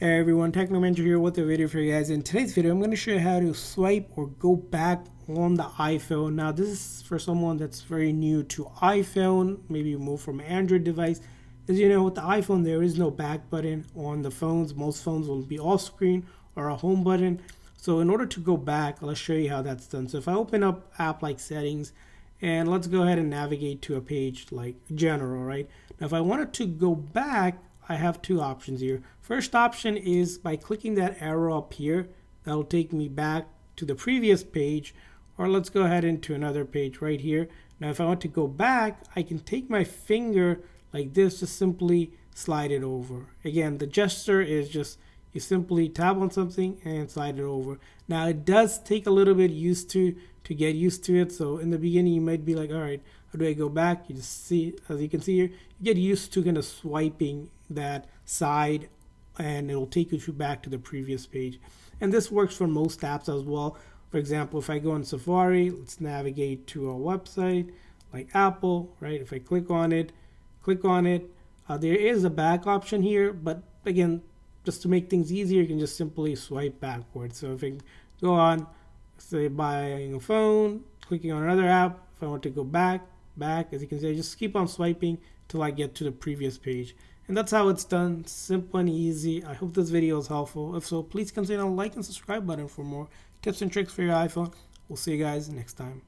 Hey everyone, Technomentary here with a video for you guys. In today's video, I'm going to show you how to swipe or go back on the iPhone. Now, this is for someone that's very new to iPhone, maybe you move from an Android device. As you know, with the iPhone, there is no back button on the phones. Most phones will be off screen or a home button. So in order to go back, let's show you how that's done. So if I open up app like settings, and let's go ahead and navigate to a page like general, right? Now, if I wanted to go back, I have two options here. First option is by clicking that arrow up here, that'll take me back to the previous page, or let's go ahead into another page right here. Now if I want to go back, I can take my finger like this, just simply slide it over. Again, the gesture is just you simply tap on something and slide it over. Now it does take a little bit to get used to it. So in the beginning you might be like, all right, how do I go back? You just see, as you can see here, you get used to kind of swiping that side and it'll take you back to the previous page. And this works for most apps as well. For example, if I go on Safari, let's navigate to a website like Apple, right? If I click on it, there is a back option here, but again, just to make things easier, you can just simply swipe backwards. So if I go on, say buying a phone, clicking on another app, if I want to go back, as you can see, I just keep on swiping till I get to the previous page. And that's how it's done, simple and easy. I hope this video is helpful. If so, please consider the like and subscribe button for more tips and tricks for your iPhone. We'll see you guys next time.